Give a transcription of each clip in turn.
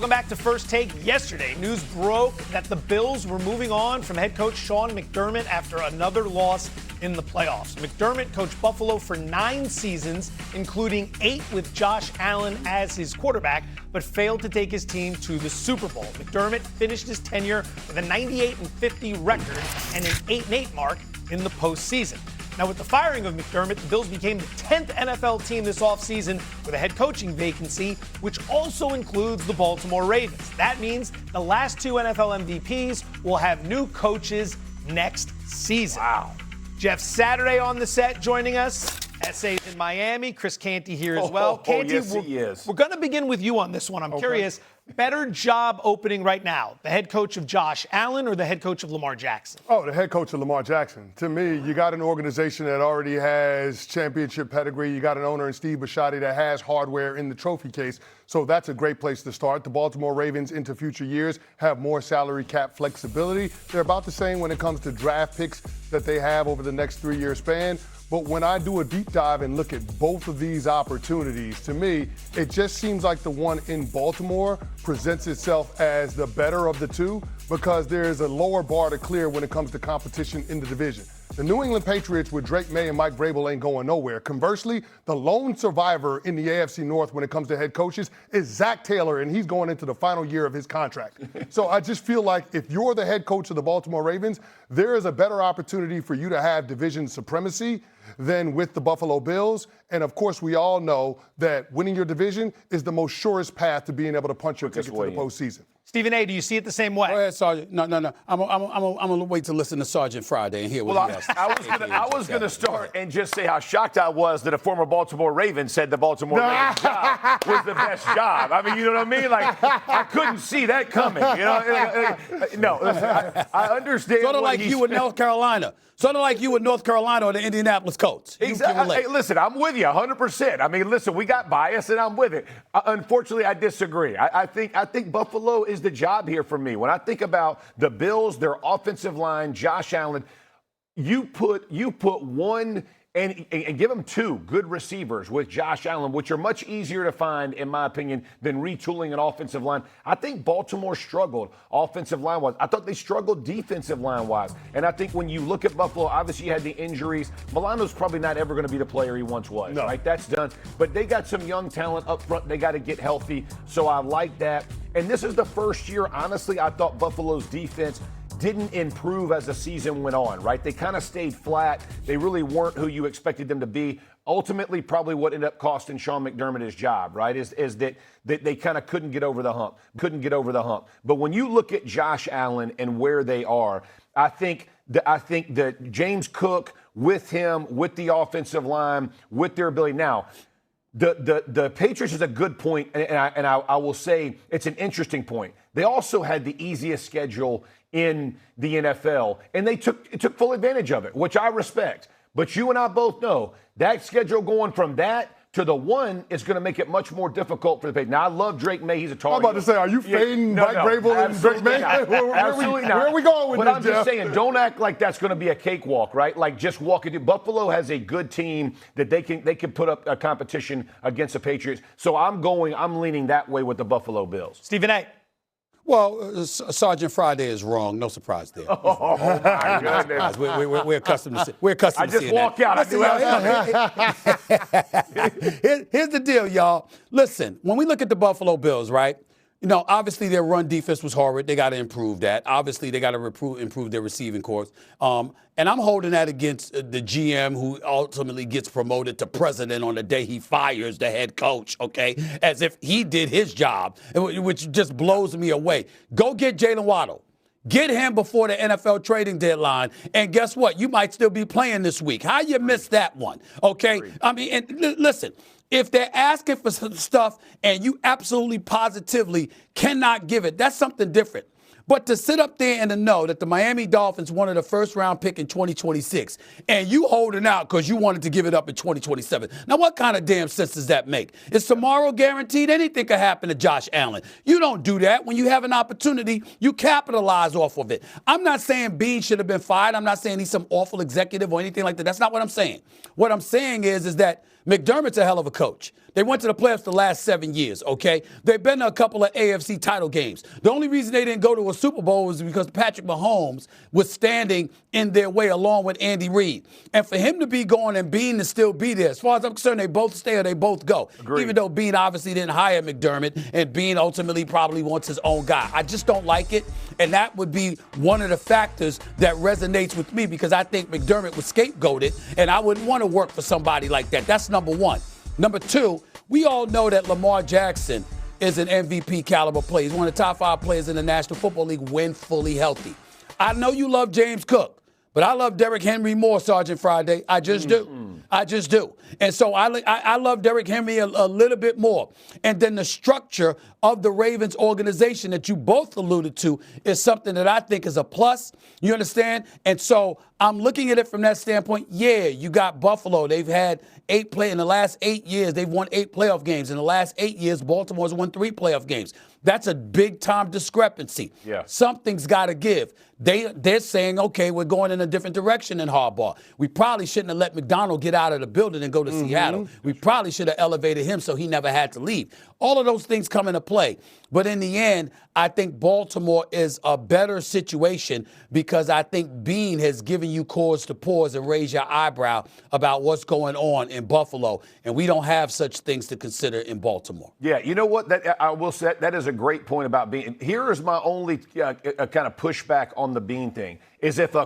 Welcome back to First Take. Yesterday, news broke that the Bills were moving on from head coach Sean McDermott after another loss in the playoffs. McDermott coached Buffalo for 9 seasons, including 8 with Josh Allen as his quarterback, but failed to take his team to the Super Bowl. McDermott finished his tenure with a 98-50 record and an 8-8 mark in the postseason. Now, with the firing of McDermott, the Bills became the 10th NFL team this offseason with a head coaching vacancy, which also includes the Baltimore Ravens. That means the last 2 NFL MVPs will have new coaches next season. Wow. Jeff Saturday on the set joining us. SA's in Miami. Chris Canty here as well. Canty, yes, he is. We're going to begin with you on this one. I'm curious, better job opening right now, the head coach of Josh Allen or the head coach of Lamar Jackson? Oh, the head coach of Lamar Jackson. To me, you got an organization that already has championship pedigree. You got an owner in Steve Bisciotti that has hardware in the trophy case. So that's a great place to start. The Baltimore Ravens into future years have more salary cap flexibility. They're about the same when it comes to draft picks that they have over the next 3-year span. But when I do a deep dive and look at both of these opportunities, to me, it just seems like the one in Baltimore presents itself as the better of the two because there is a lower bar to clear when it comes to competition in the division. The New England Patriots with Drake May and Mike Vrabel ain't going nowhere. Conversely, the lone survivor in the AFC North when it comes to head coaches is Zach Taylor, and he's going into the final year of his contract. So I just feel like if you're the head coach of the Baltimore Ravens, there is a better opportunity for you to have division supremacy than with the Buffalo Bills. And, of course, we all know that winning your division is the most surest path to being able to punch your ticket to the postseason. Stephen A., do you see it the same way? Go ahead, Sergeant. No. I'm gonna wait to listen to Sergeant Friday and hear what he has. I was going to start and just say how shocked I was that a former Baltimore Raven said the Baltimore Ravens job was the best job. I mean, you know what I mean? Like, I couldn't see that coming. You know, no. Listen, I understand. Sort of like you with North Carolina. Sort of like you with North Carolina or the Indianapolis Colts. Exactly. Hey, listen, I'm with you 100%. I mean, listen, we got bias, and I'm with it. Unfortunately, I disagree. I think Buffalo is the job here for me. When I think about the Bills, their offensive line, Josh Allen, you put one and give them 2 good receivers with Josh Allen, which are much easier to find, in my opinion, than retooling an offensive line. I think Baltimore struggled offensive line-wise. I thought they struggled defensive line-wise. And I think when you look at Buffalo, obviously you had the injuries. Milano's probably not ever going to be the player he once was, right? That's done. But they got some young talent up front. They got to get healthy. So I like that. And this is the first year, honestly, I thought Buffalo's defense didn't improve as the season went on, right? They kind of stayed flat. They really weren't who you expected them to be. Ultimately, probably what ended up costing Sean McDermott his job, right, is that they kind of couldn't get over the hump. But when you look at Josh Allen and where they are, I think that James Cook, with him, with the offensive line, with their ability now, the Patriots is a good point, and I will say it's an interesting point. They also had the easiest schedule in the NFL, and they took full advantage of it, which I respect. But you and I both know that schedule going from that to the one is going to make it much more difficult for the Patriots. Now, I love Drake May. He's a target. I'm about to say, are you fading Mike Vrabel and Drake May? Absolutely not. Where are we going with this, But I'm just saying, don't act like that's going to be a cakewalk, right? Like, just walk it. Buffalo has a good team that they can put up a competition against the Patriots. So I'm leaning that way with the Buffalo Bills. Stephen A. Well, Sergeant Friday is wrong. No surprise there. Oh, my goodness. We're accustomed to see. We're accustomed to seeing walk out. Listen, here's the deal, y'all. Listen, when we look at the Buffalo Bills, right? You know, obviously their run defense was horrid. They got to improve that. Obviously, they got to improve their receiving corps. And I'm holding that against the GM who ultimately gets promoted to president on the day he fires the head coach, okay, as if he did his job, which just blows me away. Go get Jalen Waddle. Get him before the NFL trading deadline, and guess what? You might still be playing this week. How you missed that one, okay? I mean, and listen, if they're asking for some stuff and you absolutely positively cannot give it, that's something different. But to sit up there and to know that the Miami Dolphins wanted a first-round pick in 2026, and you holding out because you wanted to give it up in 2027. Now, what kind of damn sense does that make? Is tomorrow guaranteed? Anything could happen to Josh Allen. You don't do that. When you have an opportunity, you capitalize off of it. I'm not saying Bean should have been fired. I'm not saying he's some awful executive or anything like that. That's not what I'm saying. What I'm saying is that McDermott's a hell of a coach. They went to the playoffs the last 7 years, okay? They've been to a couple of AFC title games. The only reason they didn't go to a Super Bowl was because Patrick Mahomes was standing in their way along with Andy Reid. And for him to be going and Bean to still be there, as far as I'm concerned, they both stay or they both go. Agreed. Even though Bean obviously didn't hire McDermott, and Bean ultimately probably wants his own guy. I just don't like it. And that would be one of the factors that resonates with me, because I think McDermott was scapegoated, and I wouldn't want to work for somebody like that. That's number one. Number two, we all know that Lamar Jackson is an MVP caliber player. He's one of the top 5 players in the National Football League when fully healthy. I know you love James Cook, but I love Derrick Henry more, Sergeant Friday. I just do. I just do. And so I love Derrick Henry a little bit more. And then the structure of the Ravens organization that you both alluded to is something that I think is a plus. You understand? And so I'm looking at it from that standpoint. Yeah, you got Buffalo. They've had in the last 8 years, they've won 8 playoff games. In the last 8 years, Baltimore's won 3 playoff games. That's a big-time discrepancy. Yeah. Something's got to give. They're saying, okay, we're going in a different direction than Harbaugh. We probably shouldn't have let McDonald get out of the building and go to Seattle. We probably should have elevated him so he never had to leave. All of those things come into play. But in the end, I think Baltimore is a better situation because I think Bean has given you cause to pause and raise your eyebrow about what's going on in Buffalo. And we don't have such things to consider in Baltimore. Yeah, you know what? I will say that is a great point about Bean. Here is my only kind of pushback on the Bean thing, is if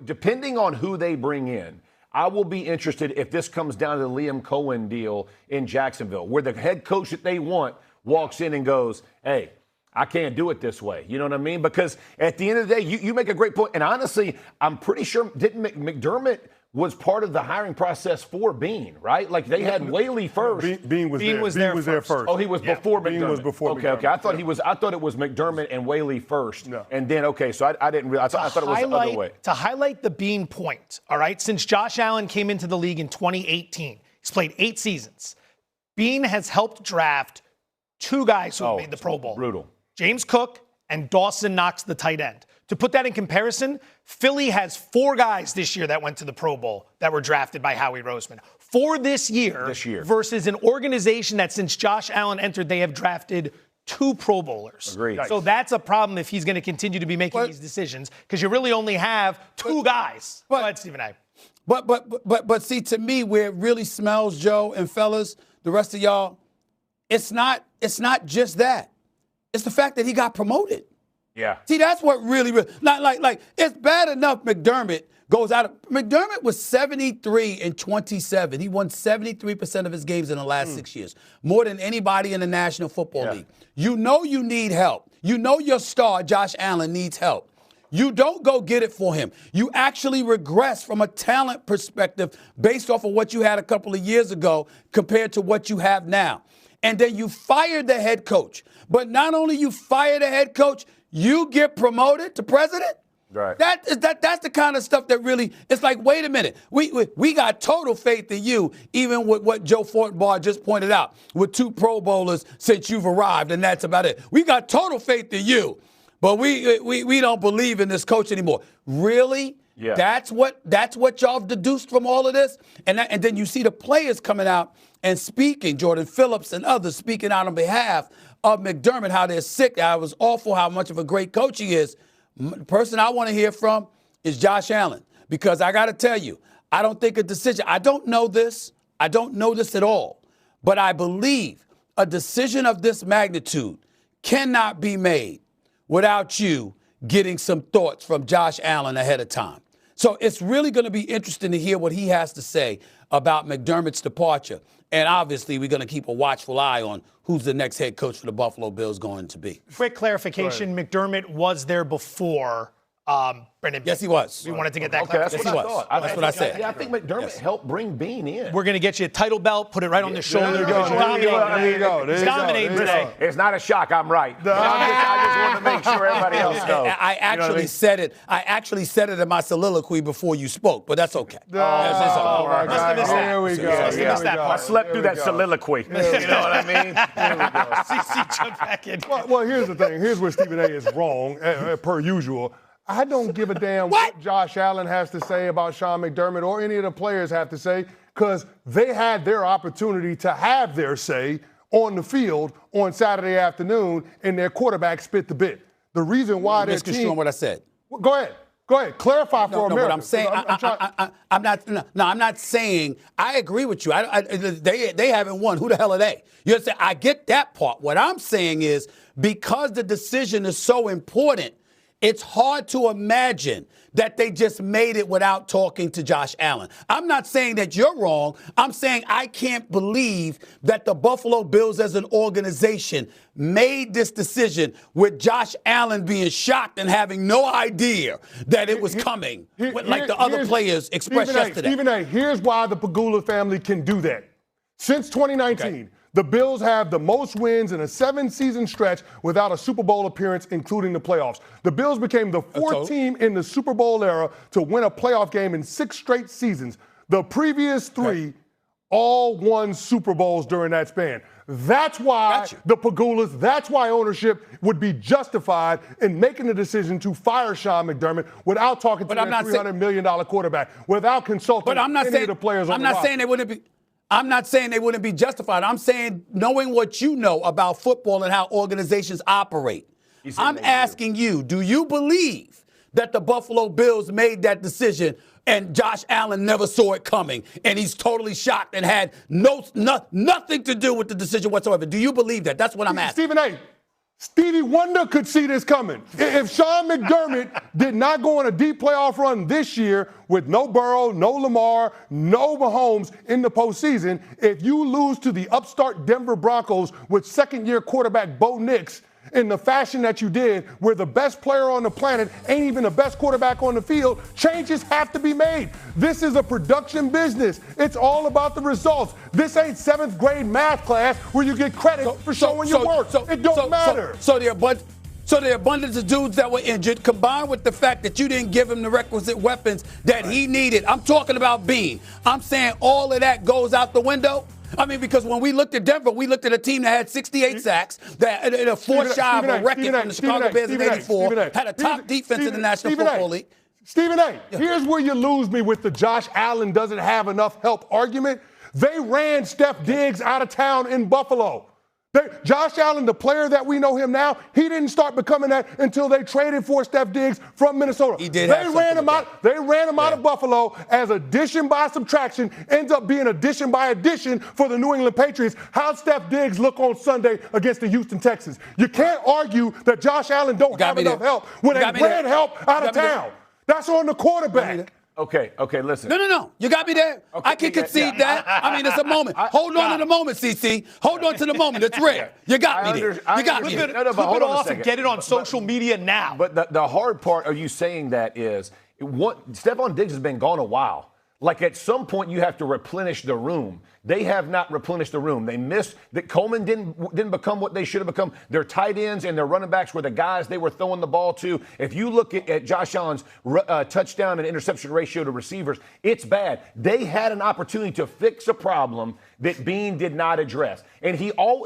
depending on who they bring in, I will be interested if this comes down to the Liam Cohen deal in Jacksonville, where the head coach that they want walks in and goes, hey, I can't do it this way. You know what I mean? Because at the end of the day, you make a great point. And honestly, I'm pretty sure McDermott was part of the hiring process for Bean, right? Like they had Whaley first. Bean was there first. Oh, he was before McDermott. Bean was before McDermott. Okay. I thought it was McDermott and Whaley first. No. And then, so I didn't realize. I thought it was the other way. To highlight the Bean point, all right, since Josh Allen came into the league in 2018, he's played 8 seasons. Bean has helped draft 2 guys who made the Pro Bowl. Brutal. James Cook and Dawson Knox, the tight end. To put that in comparison, Philly has 4 guys this year that went to the Pro Bowl that were drafted by Howie Roseman. 4 this year versus an organization that since Josh Allen entered, they have drafted 2 Pro Bowlers. Agreed. So that's a problem if he's going to continue to be making these decisions, because you really only have 2 guys. Go ahead, Stephen A. But see, to me, where it really smells, Joe and fellas, the rest of y'all, it's not just that. It's the fact that he got promoted. Yeah. See, that's what really not like it's bad enough McDermott goes out of McDermott was 73 and 27. He won 73% of his games in the last 6 years, more than anybody in the National Football League. You know you need help. You know your star, Josh Allen, needs help. You don't go get it for him. You actually regress from a talent perspective based off of what you had a couple of years ago compared to what you have now. And then you fired the head coach. But not only you fire the head coach, you get promoted to president? Right. That's the kind of stuff that really, it's like, wait a minute. We got total faith in you, even with what Joe Fortenbaugh just pointed out, with 2 Pro Bowlers since you've arrived, and that's about it. We got total faith in you, but we don't believe in this coach anymore. Really? Yeah. That's what y'all deduced from all of this? And then you see the players coming out and speaking, Jordan Phillips and others speaking out on behalf of McDermott, how they're sick, how it was awful, how much of a great coach he is. The person I want to hear from is Josh Allen, because I got to tell you, I don't think a decision, I don't know this at all, but I believe a decision of this magnitude cannot be made without you getting some thoughts from Josh Allen ahead of time. So it's really going to be interesting to hear what he has to say about McDermott's departure. And obviously, we're going to keep a watchful eye on who's the next head coach for the Buffalo Bills going to be. Quick clarification, McDermott was there before Brendan. Yes, he was. We wanted to get that clarification. clarification. That's what I thought. That's what I said. Yeah, I think McDermott helped bring Bean in. We're going to get you a title belt, put it right on the shoulder. There you go. He's dominating today. It's not a shock. I'm right. I just want to make sure everybody else knows. I actually said it. I actually said it in my soliloquy before you spoke, but that's okay. Oh, my Must have God. missed that. Here we go. Must have missed that I part. slept through that soliloquy. You know what I mean? CC, jump back in. Well, here's the thing. Here's where Stephen A. is wrong, per usual. I don't give a damn what Josh Allen has to say about Sean McDermott or any of the players have to say, because they had their opportunity to have their say on the field on Saturday afternoon, and their quarterback spit the bit. The reason why their team... Misconstruing what I said. Go ahead. Go ahead. Clarify for America. What I'm saying, I'm not saying, I agree with you. They haven't won. Who the hell are they? You understand? I get that part. What I'm saying is, because the decision is so important, it's hard to imagine that they just made it without talking to Josh Allen. I'm not saying that you're wrong. I'm saying I can't believe that the Buffalo Bills as an organization made this decision with Josh Allen being shocked and having no idea that it was coming, like the other players expressed yesterday. Stephen A., here's why the Pagula family can do that. Since 2019, the Bills have the most wins in a 7-season stretch without a Super Bowl appearance, including the playoffs. The Bills became the fourth team in the Super Bowl era to win a playoff game in 6 straight seasons. The previous 3 all won Super Bowls during that span. That's why the Pagulas, that's why ownership would be justified in making the decision to fire Sean McDermott without talking to their $300 million quarterback, without consulting any of the players on the roster. I'm not saying they wouldn't be justified. I'm saying, knowing what you know about football and how organizations operate, I'm asking you, do you believe that the Buffalo Bills made that decision and Josh Allen never saw it coming and he's totally shocked and had nothing to do with the decision whatsoever? Do you believe that? That's what I'm asking. Stephen A., Stevie Wonder could see this coming. If Sean McDermott did not go on a deep playoff run this year with no Burrow, no Lamar, no Mahomes in the postseason, if you lose to the upstart Denver Broncos with second-year quarterback Bo Nix in the fashion that you did, where the best player on the planet ain't even the best quarterback on the field, changes have to be made. This is a production business. It's all about the results. This ain't 7th grade math class where you get credit for showing your work. It don't matter. So the abundance of dudes that were injured, combined with the fact that you didn't give him the requisite weapons that he needed. I'm talking about Bean. I'm saying all of that goes out the window. I mean, because when we looked at Denver, we looked at a team that had 68 sacks, that had a 4 shy of a record from the Chicago Bears in 84, had a top defense in the National Football League. Stephen A., here's where you lose me with the Josh Allen doesn't have enough help argument. They ran Steph Diggs out of town in Buffalo. Josh Allen, the player that we know him now, he didn't start becoming that until they traded for Steph Diggs from Minnesota. They ran him out of Buffalo as addition by subtraction, ends up being addition by addition for the New England Patriots. How'd Steph Diggs look on Sunday against the Houston Texans? You can't argue that Josh Allen don't have enough help when they ran help out of town. That's on the quarterback. Okay, listen. No. You got me there. Okay, I can concede that. I mean, it's a moment. Hold on to the moment, CC. Hold on to the moment. It's rare. You got me there. You got me there. Flip it off and get it on social media now. But the hard part of you saying that is, Stephon Diggs has been gone a while. Like, at some point, you have to replenish the room. They have not replenished the room. They missed that. Coleman didn't become what they should have become. Their tight ends and their running backs were the guys they were throwing the ball to. If you look at Josh Allen's touchdown and interception ratio to receivers, it's bad. They had an opportunity to fix a problem that Bean did not address. And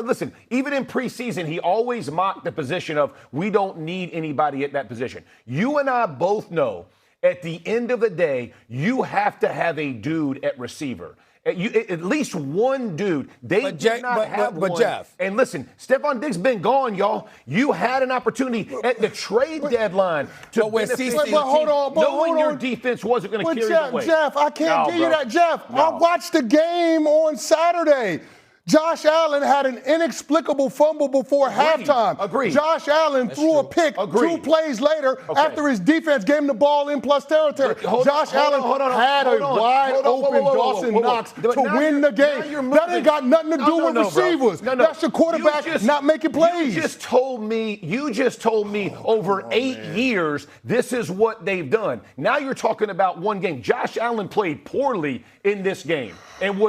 listen, even in preseason, he always mocked the position of, we don't need anybody at that position. You and I both know, at the end of the day, you have to have a dude at receiver. At least one dude. They did not have one. Jeff. And listen, Stephon Diggs been gone, y'all. You had an opportunity at the trade deadline to benefit your team, knowing your defense wasn't going to carry the weight. Jeff, I can't give you that. Jeff, I watched the game on Saturday. Josh Allen had an inexplicable fumble before halftime. Agreed. Josh Allen threw a pick 2 plays later after his defense gave him the ball in plus territory. Josh Allen had a wide-open Dawson Knox to win the game. That ain't got nothing to do with receivers. That's your quarterback not making plays. You just told me over 8 years this is what they've done. Now you're talking about one game. Josh Allen played poorly in this game and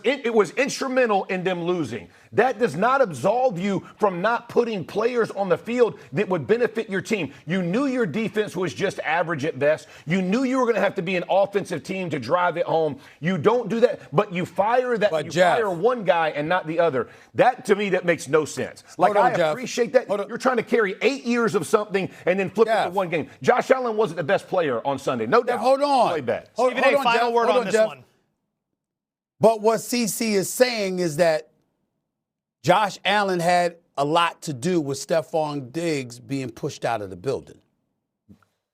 it was instrumental in and them losing. That does not absolve you from not putting players on the field that would benefit your team. You knew your defense was just average at best. You knew you were going to have to be an offensive team to drive it home. You don't do that, but you fire fire one guy and not the other. That, to me, that makes no sense. Like, I appreciate that. You're trying to carry 8 years of something and then flip it to one game. Josh Allen wasn't the best player on Sunday. No doubt. Hold on. Played bad. Stephen A., final word on this one. But what CC is saying is that Josh Allen had a lot to do with Stephon Diggs being pushed out of the building.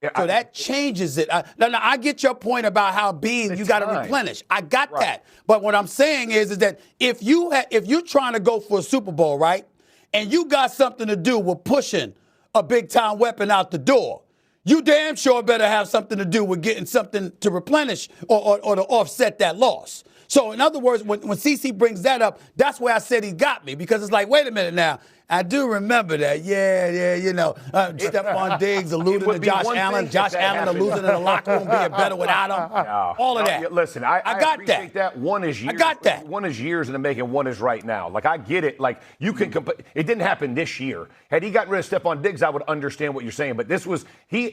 Yeah, so that changes it. Now, I get your point about how you got to replenish. I got that. But what I'm saying is that if you're trying to go for a Super Bowl, right, and you got something to do with pushing a big-time weapon out the door, you damn sure better have something to do with getting something to replenish or to offset that loss. So, in other words, when CC brings that up, that's where I said he got me, because it's like, wait a minute now. I do remember that. Stephon Diggs alluding to Josh Allen. Josh Allen alluding to the locker room being better without him. All of that. Listen, I got appreciate that. One is years. I got that. One is years in the making. One is right now. Like, I get it. Like, you can it didn't happen this year. Had he gotten rid of Stephon Diggs, I would understand what you're saying. But this was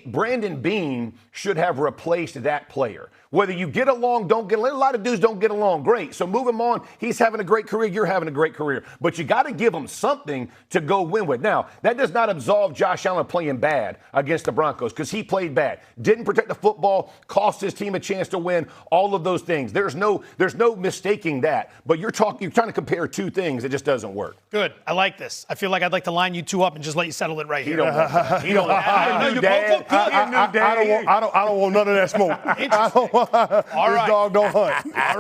Brandon Beane should have replaced that player. Whether you get along, don't get along. A lot of dudes don't get along. Great. So move him on. He's having a great career. You're having a great career. But you got to give him something to go win with. Now, that does not absolve Josh Allen playing bad against the Broncos, because he played bad. Didn't protect the football, cost his team a chance to win, all of those things. There's no mistaking that. But you're trying to compare two things. It just doesn't work. Good. I like this. I feel like I'd like to line you two up and just let you settle it right here. He don't want that. He don't want that. You both look good. I don't want none of that smoke. Interesting. All right. This dog don't hunt.